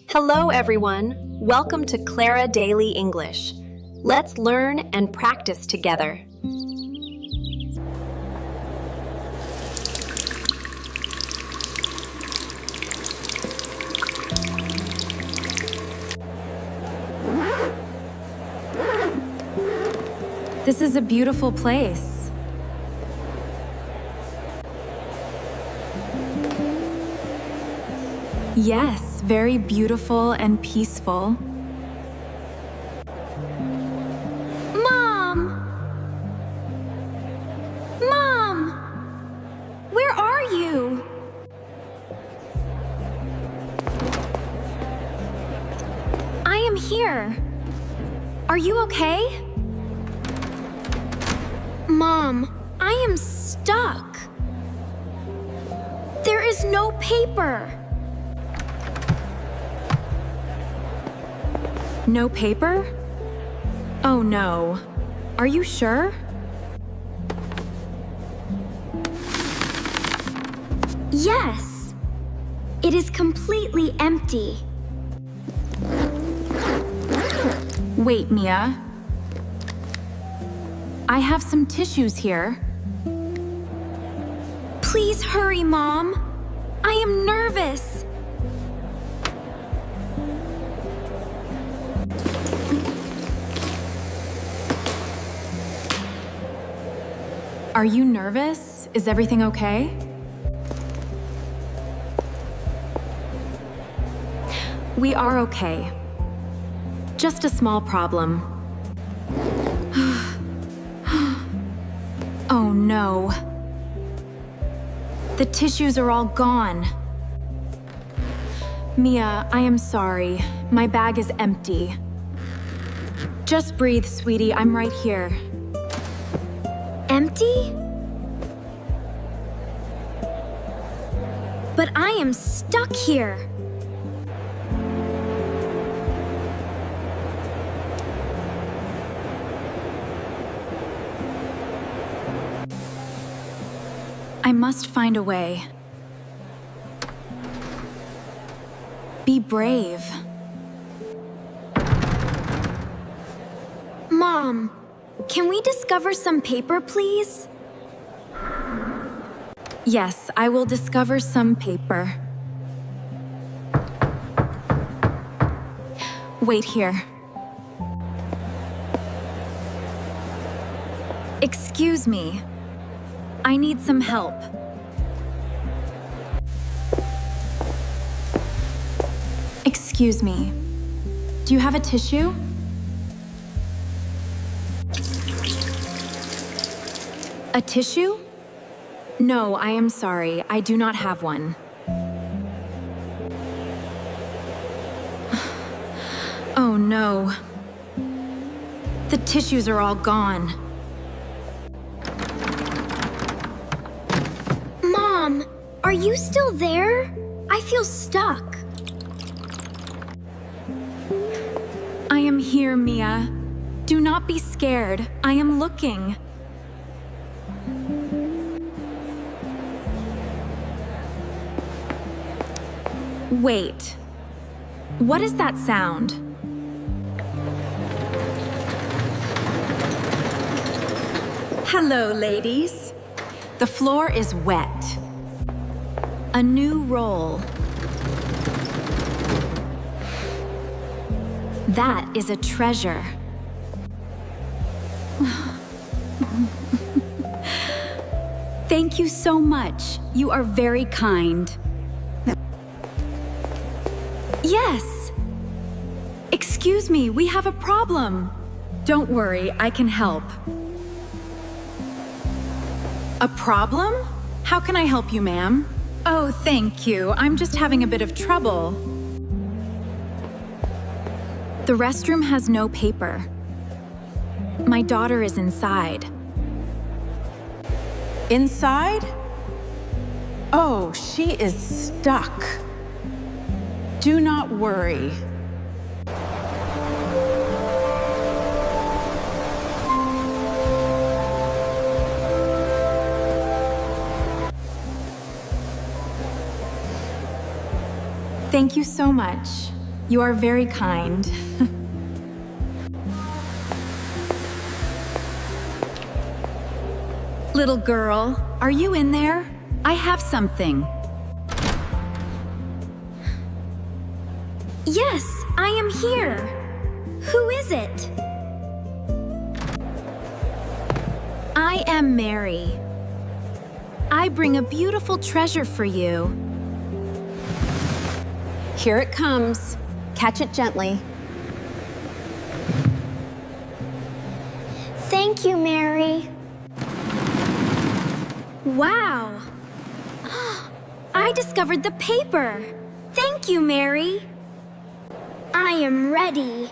Hello, everyone. Welcome to Clara Daily English. Let's learn and practice together. This is a beautiful place. Yes, very beautiful and peaceful. Mom! Mom! Where are you? I am here. Are you okay? Mom, I am stuck. There is no paper. No paper? Oh no. Are you sure? Yes. It is completely empty. Wait, Mia. I have some tissues here. Please hurry, Mom. I am nervous. Are you nervous? Is everything okay? We are okay. Just a small problem. Oh no. The tissues are all gone. Mia, I am sorry. My bag is empty. Just breathe, sweetie. I'm right here. Empty? But I am stuck here. I must find a way. Be brave. Mom, can we discover some paper, please? Yes, I will discover some paper. Wait here. Excuse me. I need some help. Excuse me. Do you have a tissue? A tissue? No, I am sorry. I do not have one. Oh no. The tissues are all gone. Mom, are you still there? I feel stuck. I am here, Mia. Do not be scared. I am looking. Wait. What is that sound? Hello, ladies. The floor is wet. A new roll. That is a treasure. Thank you so much. You are very kind. Yes. Excuse me, we have a problem. Don't worry, I can help. A problem? How can I help you, ma'am? Oh, thank you. I'm just having a bit of trouble. The restroom has no paper. My daughter is inside. Inside? Oh, she is stuck. Do not worry. Thank you so much. You are very kind. Little girl, are you in there? I have something. Yes, I am here. Who is it? I am Mary. I bring a beautiful treasure for you. Here it comes. Catch it gently. Thank you, Mary. Wow! I discovered the paper. Thank you, Mary. I am ready.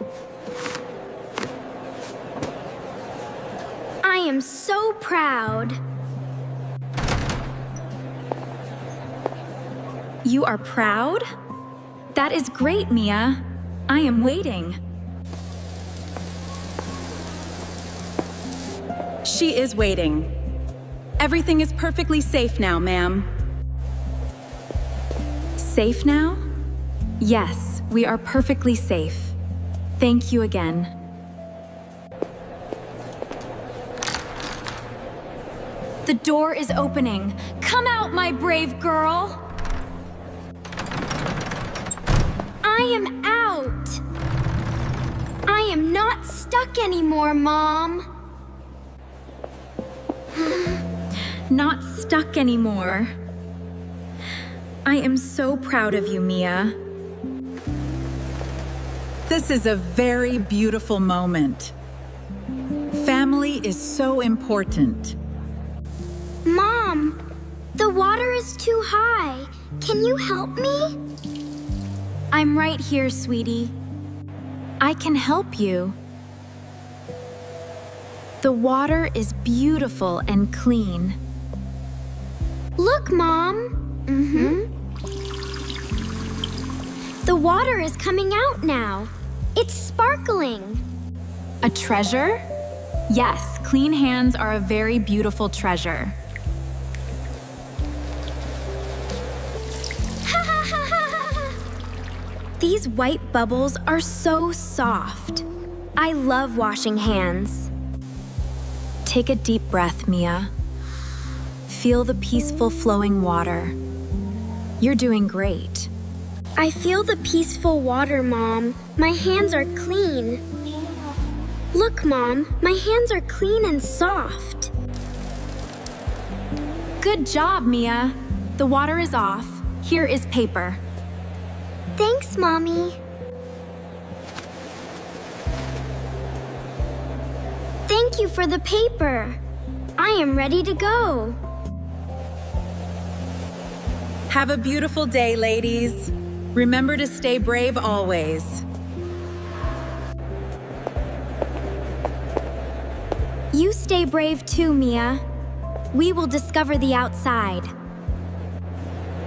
I am so proud. You are proud? That is great, Mia. I am waiting. She is waiting. Everything is perfectly safe now, ma'am. Safe now? Yes, we are perfectly safe. Thank you again. The door is opening. Come out, my brave girl. I am out. I am not stuck anymore, Mom. Not stuck anymore. I am so proud of you, Mia. This is a very beautiful moment. Family is so important. Mom, the water is too high. Can you help me? I'm right here, sweetie. I can help you. The water is beautiful and clean. Look, Mom. The water is coming out now. It's sparkling. A treasure? Yes, clean hands are a very beautiful treasure. These white bubbles are so soft. I love washing hands. Take a deep breath, Mia. Feel the peaceful flowing water. You're doing great. I feel the peaceful water, Mom. My hands are clean. Look, Mom, my hands are clean and soft. Good job, Mia. The water is off. Here is paper. Thanks, Mommy. Thank you for the paper. I am ready to go. Have a beautiful day, ladies. Remember to stay brave always. You stay brave too, Mia. We will discover the outside.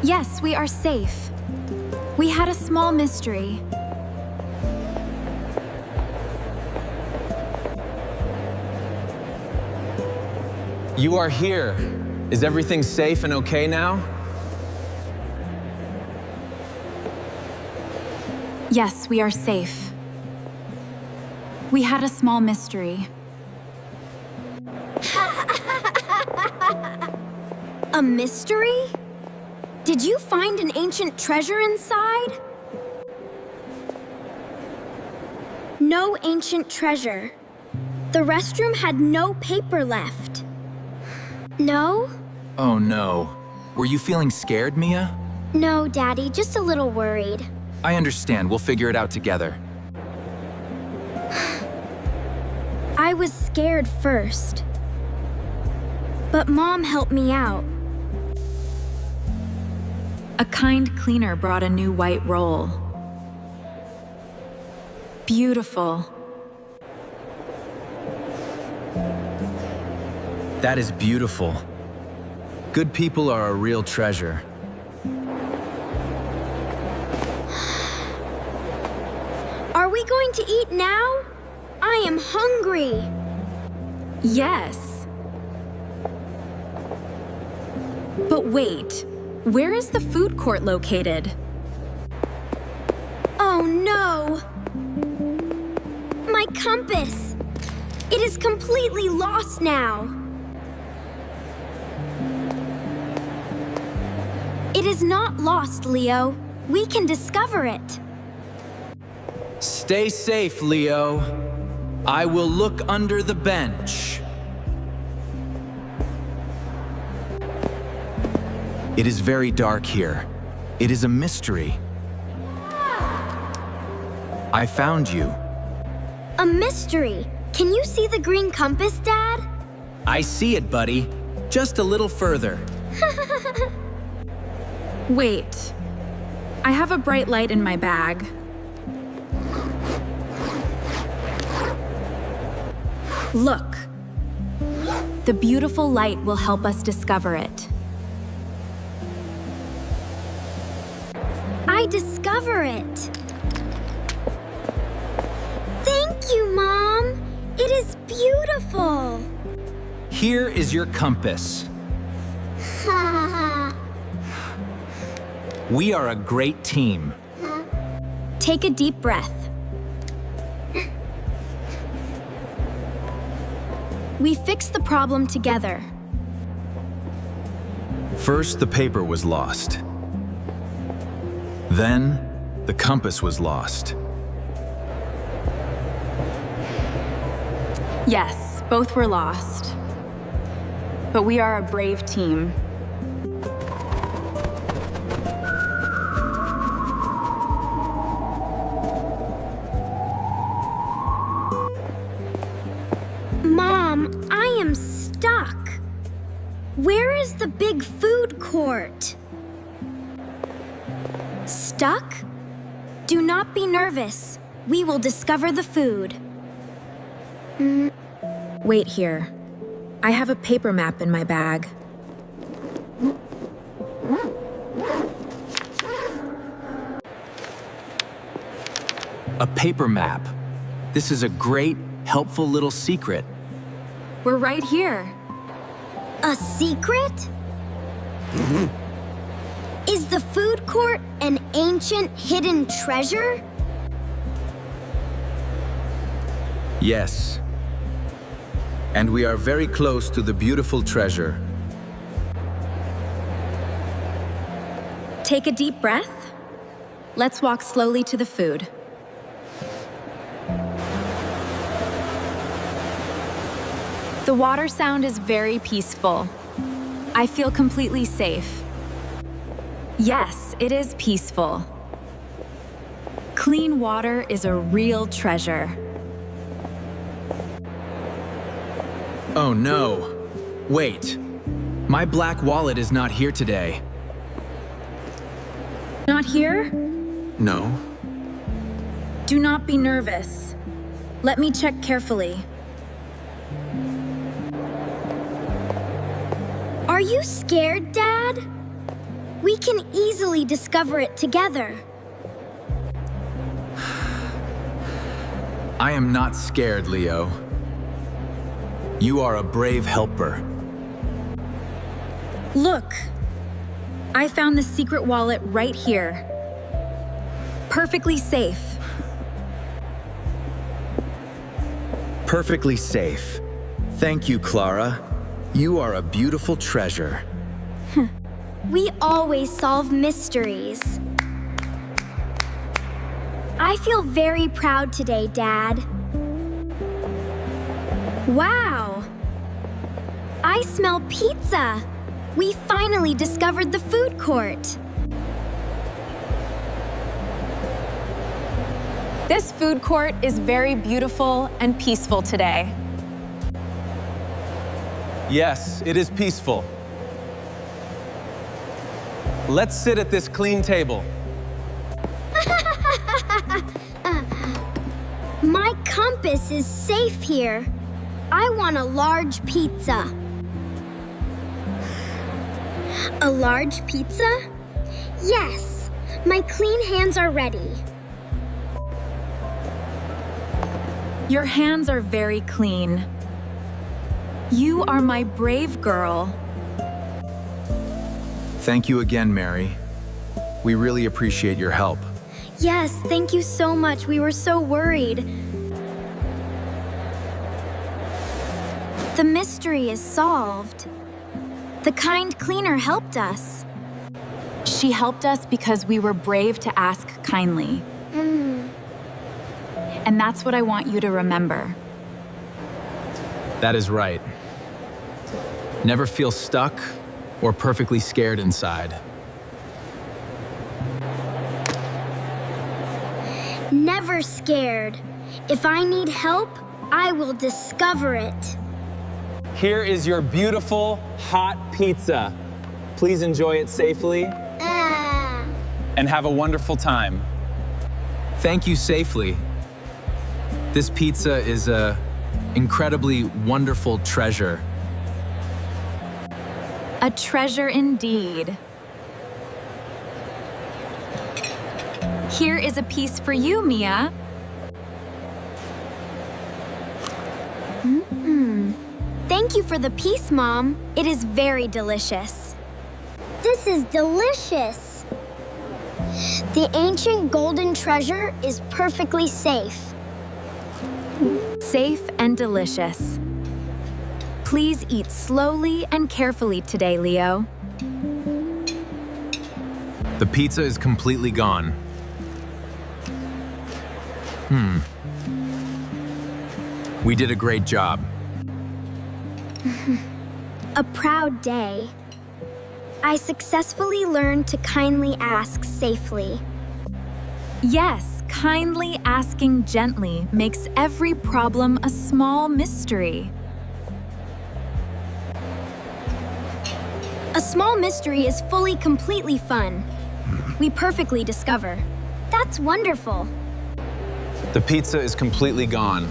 Yes, we are safe. We had a small mystery. You are here. Is everything safe and okay now? Yes, we are safe. We had a small mystery. A mystery? Did you find an ancient treasure inside? No ancient treasure. The restroom had no paper left. No? Oh no. Were you feeling scared, Mia? No, Daddy, just a little worried. I understand. We'll figure it out together. I was scared first. But Mom helped me out. A kind cleaner brought a new white roll. Beautiful. That is beautiful. Good people are a real treasure. Are we going to eat now? I am hungry. Yes. But wait, where is the food court located? Oh no! My compass! It is completely lost now. It is not lost, Leo. We can discover it. Stay safe, Leo. I will look under the bench. It is very dark here. It is a mystery. I found you. A mystery. Can you see the green compass, Dad? I see it, buddy. Just a little further. Wait. I have a bright light in my bag. Look. The beautiful light will help us discover it. I discover it. Thank you, Mom. It is beautiful. Here is your compass. We are a great team. Take a deep breath. We fixed the problem together. First, the paper was lost. Then, the compass was lost. Yes, both were lost. But we are a brave team. Mom, I am stuck. Where is the big food court? Stuck? Do not be nervous. We will discover the food. Wait here. I have a paper map in my bag. A paper map. This is a great, helpful little secret. We're right here. A secret? Is the food court an ancient hidden treasure? Yes. And we are very close to the beautiful treasure. Take a deep breath. Let's walk slowly to the food. The water sound is very peaceful. I feel completely safe. Yes, it is peaceful. Clean water is a real treasure. Oh no. Wait. My black wallet is not here today. Not here? No. Do not be nervous. Let me check carefully. Are you scared, Dad? We can easily discover it together. I am not scared, Leo. You are a brave helper. Look! I found the secret wallet right here. Perfectly safe. Perfectly safe. Thank you, Clara. You are a beautiful treasure. We always solve mysteries. I feel very proud today, Dad. Wow! I smell pizza! We finally discovered the food court. This food court is very beautiful and peaceful today. Yes, it is peaceful. Let's sit at this clean table. My compass is safe here. I want a large pizza. A large pizza? Yes, my clean hands are ready. Your hands are very clean. You are my brave girl. Thank you again, Mary. We really appreciate your help. Yes, thank you so much. We were so worried. The mystery is solved. The kind cleaner helped us. She helped us because we were brave to ask kindly. And that's what I want you to remember. That is right. Never feel stuck or perfectly scared inside. Never scared. If I need help, I will discover it. Here is your beautiful hot pizza. Please enjoy it safely and have a wonderful time. Thank you safely. This pizza is a incredibly wonderful treasure. A treasure indeed. Here is a piece for you, Mia. Thank you for the piece, Mom. It is very delicious. This is delicious. The ancient golden treasure is perfectly safe. Safe and delicious. Please eat slowly and carefully today, Leo. The pizza is completely gone. We did a great job. A proud day. I successfully learned to kindly ask safely. Yes, kindly asking gently makes every problem a small mystery. A small mystery is fully, completely fun. We perfectly discover. That's wonderful. The pizza is completely gone.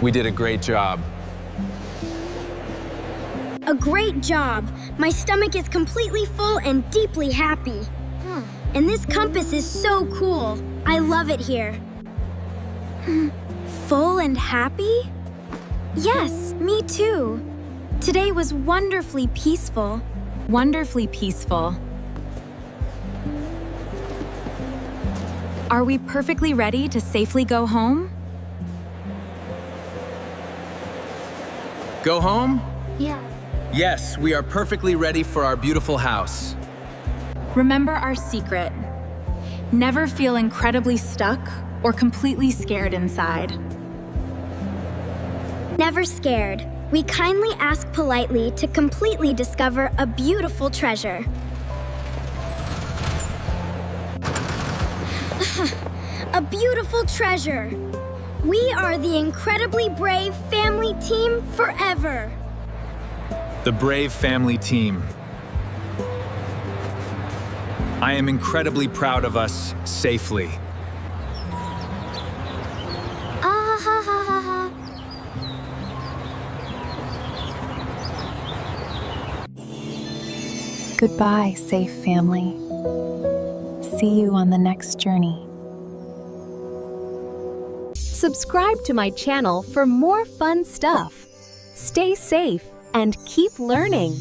We did a great job. A great job. My stomach is completely full and deeply happy. And this compass is so cool. I love it here. Full and happy? Yes, me too. Today was wonderfully peaceful. Wonderfully peaceful. Are we perfectly ready to safely go home? Go home? Yeah. Yes, we are perfectly ready for our beautiful house. Remember our secret. Never feel incredibly stuck or completely scared inside. Never scared. We kindly ask politely to completely discover a beautiful treasure. A beautiful treasure. We are the incredibly brave family team forever. The brave family team. I am incredibly proud of us safely. Ah ha ha ha ha. Goodbye, safe family. See you on the next journey. Subscribe to my channel for more fun stuff. Stay safe and keep learning.